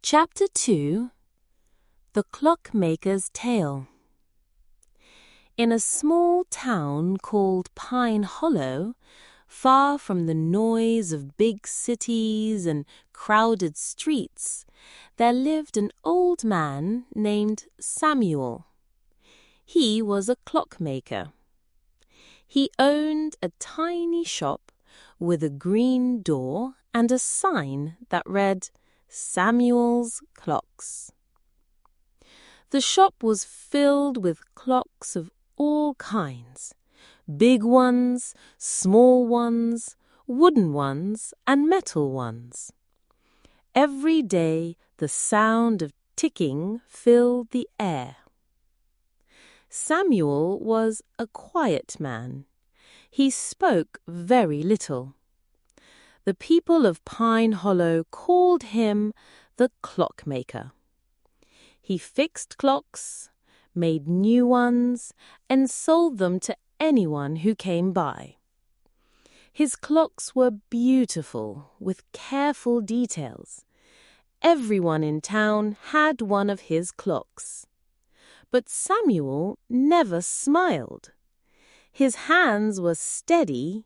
Chapter 2 The Clockmaker's Tale. In a small town called Pine Hollow, far from the noise of big cities and crowded streets, there lived an old man named Samuel. He was a clockmaker. He owned a tiny shop with a green door and a sign that read, Samuel's Clocks. The shop was filled with clocks of all kinds, big ones, small ones, wooden ones, and metal ones. Every day the sound of ticking filled the air. Samuel was a quiet man. He spoke very little. The people of Pine Hollow called him the Clockmaker. He fixed clocks, made new ones, and sold them to anyone who came by. His clocks were beautiful, with careful details. Everyone in town had one of his clocks. But Samuel never smiled. His hands were steady,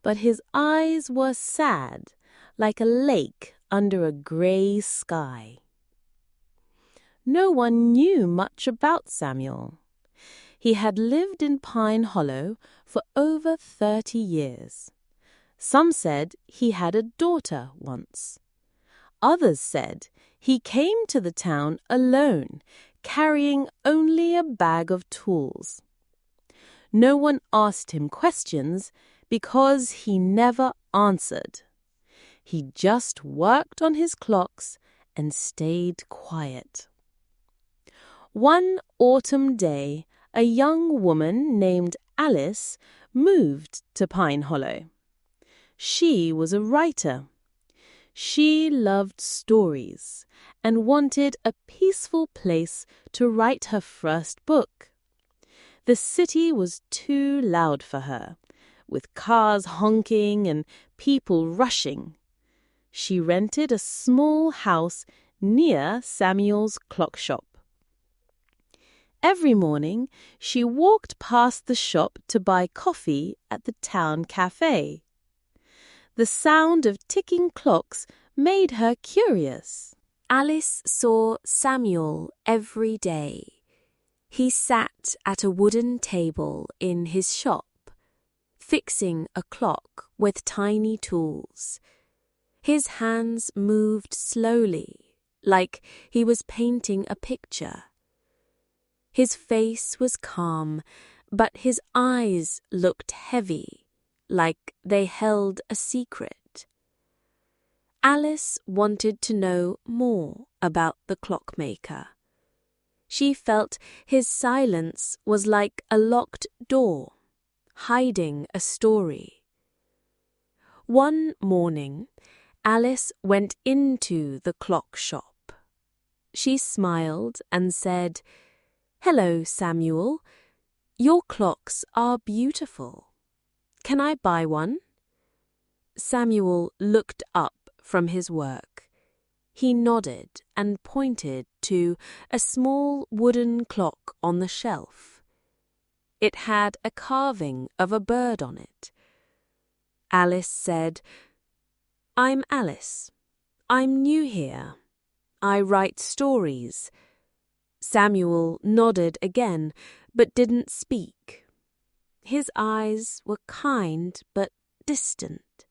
but his eyes were sad, like a lake under a gray sky. No one knew much about Samuel. He had lived in Pine Hollow for over 30 years. Some said he had a daughter once. Others said he came to the town alone, carrying only a bag of tools. No one asked him questions because he never answered. He just worked on his clocks and stayed quiet. One autumn day, a young woman named Alice moved to Pine Hollow. She was a writer. She loved stories and wanted a peaceful place to write her first book. The city was too loud for her, with cars honking and people rushing. She rented a small house near Samuel's clock shop. Every morning, she walked past the shop to buy coffee at the town cafe. The sound of ticking clocks made her curious. Alice saw Samuel every day. He sat at a wooden table in his shop, fixing a clock with tiny tools. His hands moved slowly, like he was painting a picture. His face was calm, but his eyes looked heavy, like they held a secret. Alice wanted to know more about the clockmaker. She felt his silence was like a locked door, hiding a story. One morning, Alice went into the clock shop. She smiled and said, "Hello, Samuel. Your clocks are beautiful. Can I buy one?" Samuel looked up from his work. He nodded and pointed to a small wooden clock on the shelf. It had a carving of a bird on it. Alice said, "I'm Alice. I'm new here. I write stories." Samuel nodded again, but didn't speak. His eyes were kind but distant.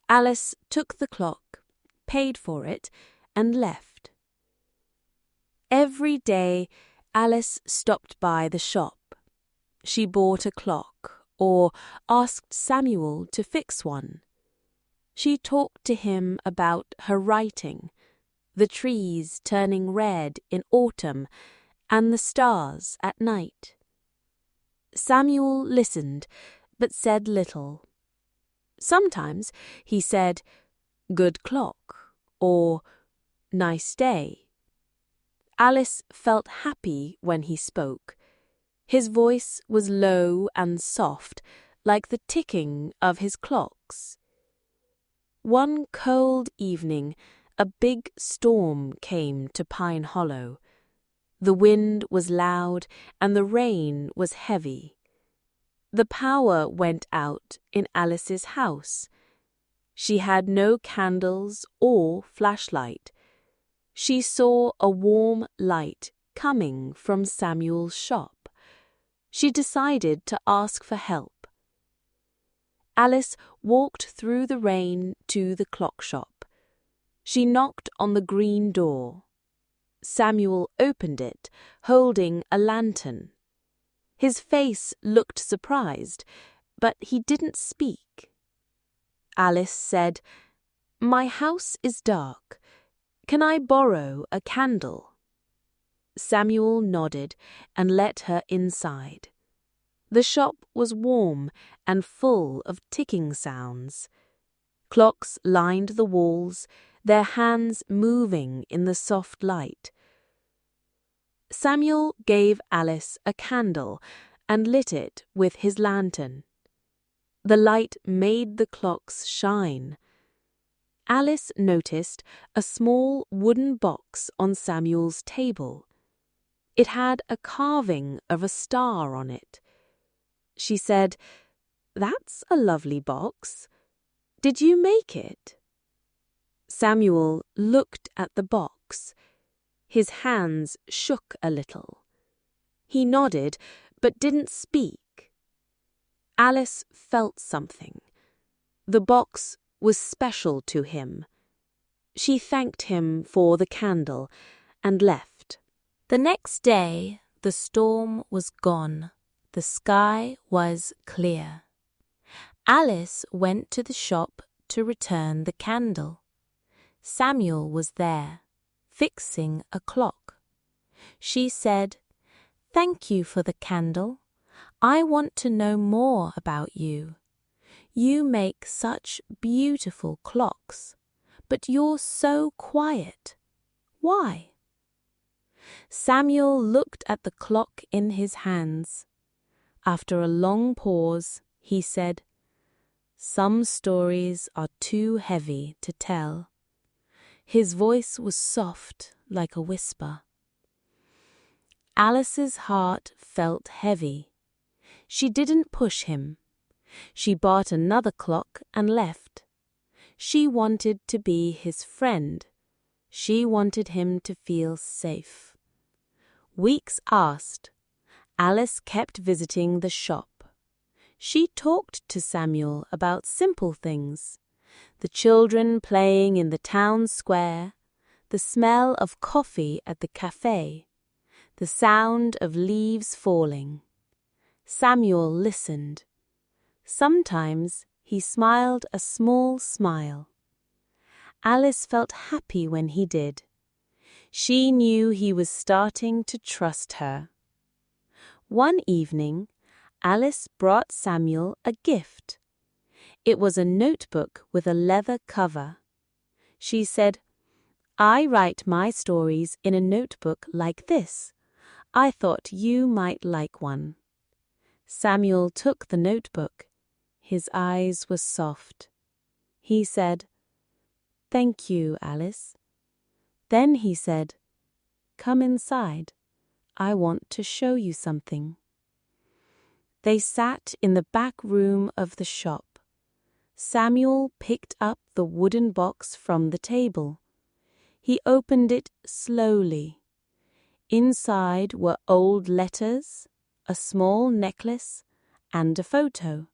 Alice took the clock, paid for it, and left. Every day, Alice stopped by the shop. She bought a clock or asked Samuel to fix one. She talked to him about her writing, the trees turning red in autumn, and the stars at night. Samuel listened, but said little. Sometimes he said, "Good clock," or "Nice day." Alice felt happy when he spoke. His voice was low and soft, like the ticking of his clocks. One cold evening, a big storm came to Pine Hollow. The wind was loud and the rain was heavy. The power went out in Alice's house. She had no candles or flashlight. She saw a warm light coming from Samuel's shop. She decided to ask for help. Alice walked through the rain to the clock shop. She knocked on the green door. Samuel opened it, holding a lantern. His face looked surprised, but he didn't speak. Alice said, "My house is dark. Can I borrow a candle?" Samuel nodded and let her inside. The shop was warm and full of ticking sounds. Clocks lined the walls, their hands moving in the soft light. Samuel gave Alice a candle and lit it with his lantern. The light made the clocks shine. Alice noticed a small wooden box on Samuel's table. It had a carving of a star on it. She said, "That's a lovely box. Did you make it?" Samuel looked at the box. His hands shook a little. He nodded, but didn't speak. Alice felt something. The box was special to him. She thanked him for the candle and left. The next day, the storm was gone. The sky was clear. Alice went to the shop to return the candle. Samuel was there, fixing a clock. She said, "Thank you for the candle. I want to know more about you. You make such beautiful clocks, but you're so quiet. Why?" Samuel looked at the clock in his hands. After a long pause, he said, "Some stories are too heavy to tell." His voice was soft like a whisper. Alice's heart felt heavy. She didn't push him. She bought another clock and left. She wanted to be his friend. She wanted him to feel safe. Weeks passed. Alice kept visiting the shop. She talked to Samuel about simple things: the children playing in the town square, the smell of coffee at the cafe, the sound of leaves falling. Samuel listened. Sometimes he smiled a small smile. Alice felt happy when he did. She knew he was starting to trust her. One evening, Alice brought Samuel a gift. It was a notebook with a leather cover. She said, "I write my stories in a notebook like this. I thought you might like one." Samuel took the notebook. His eyes were soft. He said, "Thank you, Alice." Then he said, "Come inside. I want to show you something." They sat in the back room of the shop. Samuel picked up the wooden box from the table. He opened it slowly. Inside were old letters, a small necklace, and a photo.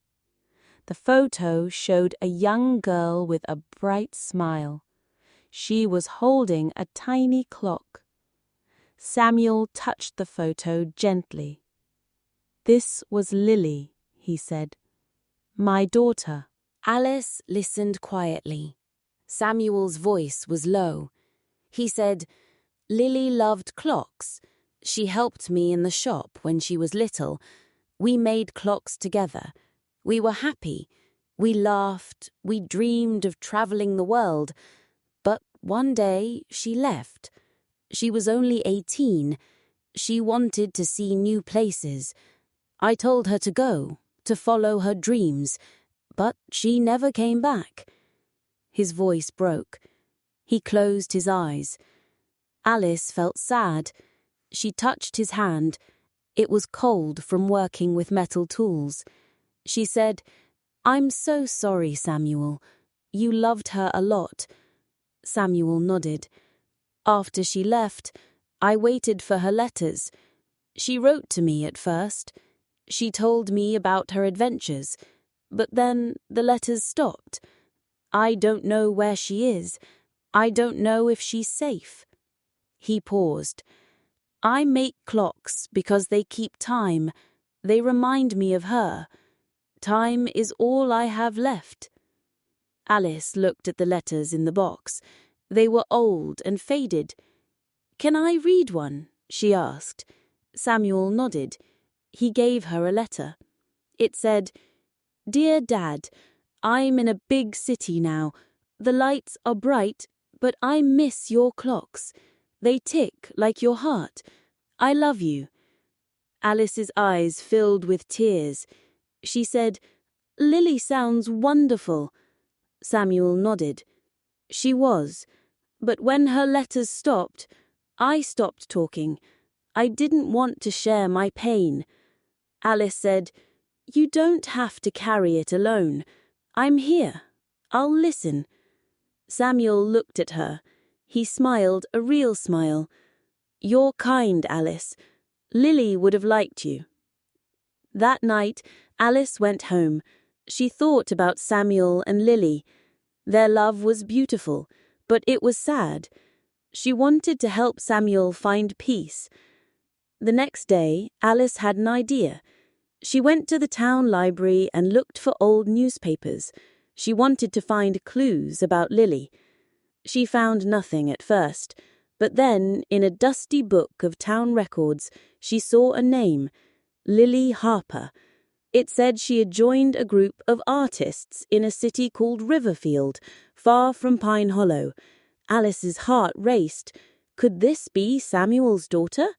The photo showed a young girl with a bright smile. She was holding a tiny clock. Samuel touched the photo gently. "This was Lily," he said. "My daughter." Alice listened quietly. Samuel's voice was low. He said, "Lily loved clocks. She helped me in the shop when she was little. We made clocks together. We were happy. We laughed. We dreamed of traveling the world. But one day she left. She was only 18. She wanted to see new places. I told her to go, to follow her dreams, but she never came back." His voice broke. He closed his eyes. Alice felt sad. She touched his hand. It was cold from working with metal tools. She said, "I'm so sorry, Samuel. You loved her a lot." Samuel nodded. "After she left, I waited for her letters. She wrote to me at first. She told me about her adventures, but then the letters stopped. I don't know where she is. I don't know if she's safe." He paused. "I make clocks because they keep time. They remind me of her. Time is all I have left." Alice looked at the letters in the box. They were old and faded. "Can I read one?" she asked. Samuel nodded. He gave her a letter. It said, "Dear Dad, I'm in a big city now. The lights are bright, but I miss your clocks. They tick like your heart. I love you." Alice's eyes filled with tears. She said, "Lily sounds wonderful." Samuel nodded. She was, but when her letters stopped, I stopped talking. I didn't want to share my pain. Alice said, "You don't have to carry it alone. I'm here. I'll listen." Samuel looked at her. He smiled a real smile. "You're kind, Alice. Lily would have liked you." That night, Alice went home. She thought about Samuel and Lily. Their love was beautiful, but it was sad. She wanted to help Samuel find peace. The next day, Alice had an idea. She went to the town library and looked for old newspapers. She wanted to find clues about Lily. She found nothing at first, but then, in a dusty book of town records, she saw a name, Lily Harper. It said she had joined a group of artists in a city called Riverfield, far from Pine Hollow. Alice's heart raced. Could this be Samuel's daughter?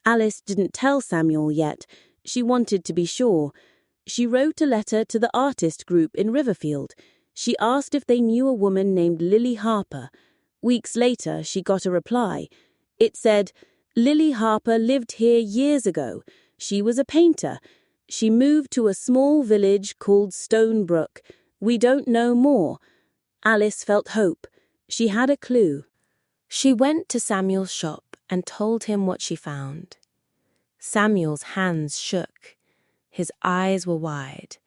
Alice didn't tell Samuel yet. She wanted to be sure. She wrote a letter to the artist group in Riverfield. She asked if they knew a woman named Lily Harper. Weeks later, she got a reply. It said, "Lily Harper lived here years ago. She was a painter. She moved to a small village called Stonebrook. We don't know more." Alice felt hope. She had a clue. She went to Samuel's shop and told him what she found. Samuel's hands shook. His eyes were wide.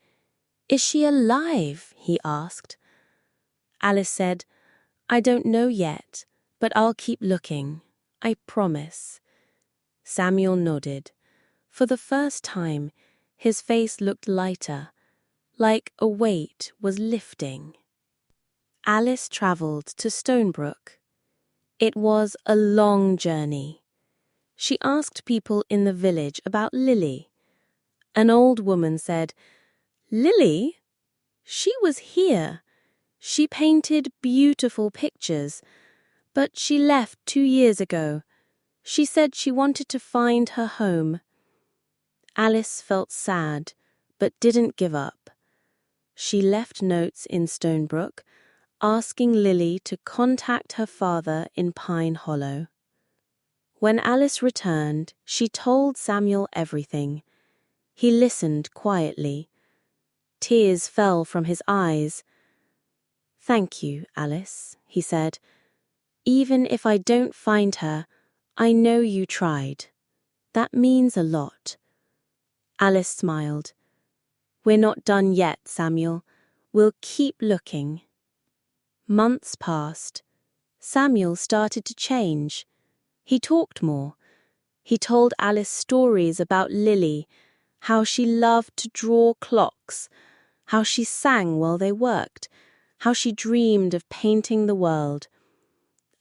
"Is she alive?" he asked. Alice said, "I don't know yet, but I'll keep looking. I promise." Samuel nodded. For the first time, his face looked lighter, like a weight was lifting. Alice travelled to Stonebrook. It was a long journey. She asked people in the village about Lily. An old woman said, "Lily? She was here. She painted beautiful pictures, but she left 2 years ago. She said she wanted to find her home." Alice felt sad, but didn't give up. She left notes in Stonebrook, asking Lily to contact her father in Pine Hollow. When Alice returned, she told Samuel everything. He listened quietly. Tears fell from his eyes. "Thank you, Alice," he said. "Even if I don't find her, I know you tried. That means a lot." Alice smiled. "We're not done yet, Samuel. We'll keep looking." Months passed. Samuel started to change. He talked more. He told Alice stories about Lily, how she loved to draw clocks, how she sang while they worked, how she dreamed of painting the world.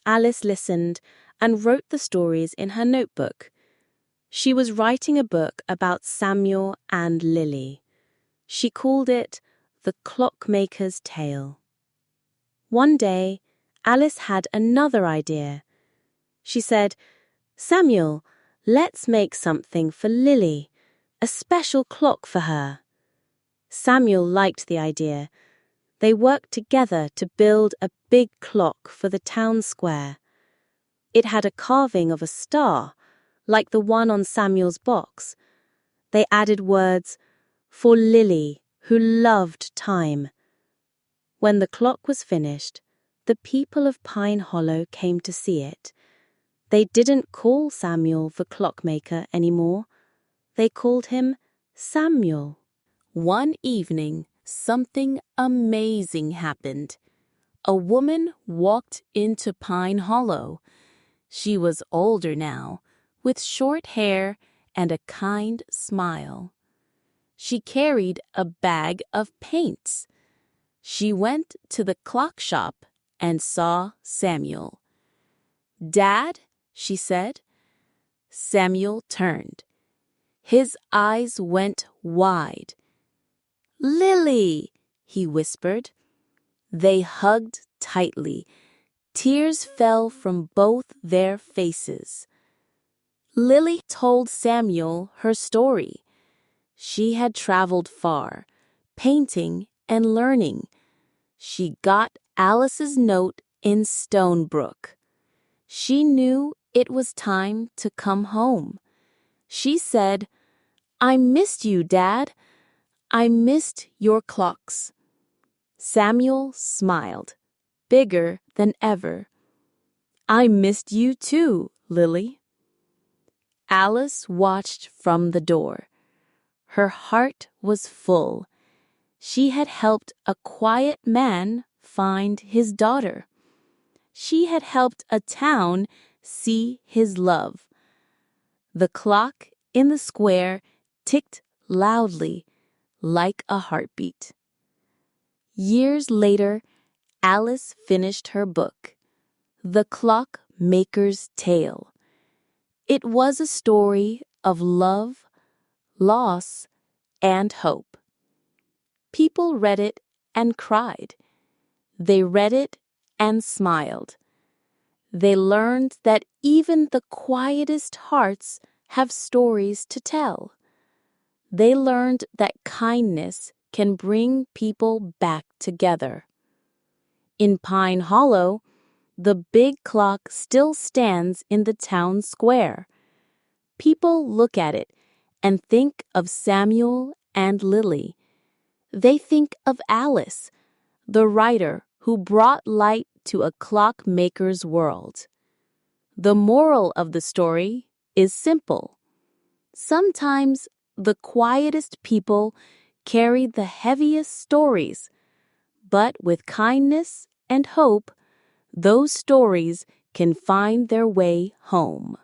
Alice listened and wrote the stories in her notebook. She was writing a book about Samuel and Lily. She called it The Clockmaker's Tale. One day, Alice had another idea. She said, "Samuel, let's make something for Lily, a special clock for her." Samuel liked the idea. They worked together to build a big clock for the town square. It had a carving of a star, like the one on Samuel's box. They added words, "For Lily, who loved time." When the clock was finished, the people of Pine Hollow came to see it. They didn't call Samuel the Clockmaker anymore. They called him Samuel. One evening, something amazing happened. A woman walked into Pine Hollow. She was older now, with short hair and a kind smile. She carried a bag of paints. She went to the clock shop and saw Samuel. "Dad," she said. Samuel turned. His eyes went wide. "Lily," he whispered. They hugged tightly. Tears fell from both their faces. Lily told Samuel her story. She had traveled far, painting and learning. She got Alice's note in Stonebrook. She knew it was time to come home. She said, "I missed you, Dad. I missed your clocks." Samuel smiled, bigger than ever. "I missed you too, Lily." Alice watched from the door. Her heart was full. She had helped a quiet man find his daughter. She had helped a town see his love. The clock in the square ticked loudly, like a heartbeat. Years later, Alice finished her book, The Clockmaker's Tale. It was a story of love, loss, and hope. People read it and cried. They read it and smiled. They learned that even the quietest hearts have stories to tell. They learned that kindness can bring people back together. In Pine Hollow, the big clock still stands in the town square. People look at it and think of Samuel and Lily. They think of Alice, the writer who brought light to a clockmaker's world. The moral of the story is simple. Sometimes the quietest people carry the heaviest stories, but with kindness and hope, those stories can find their way home.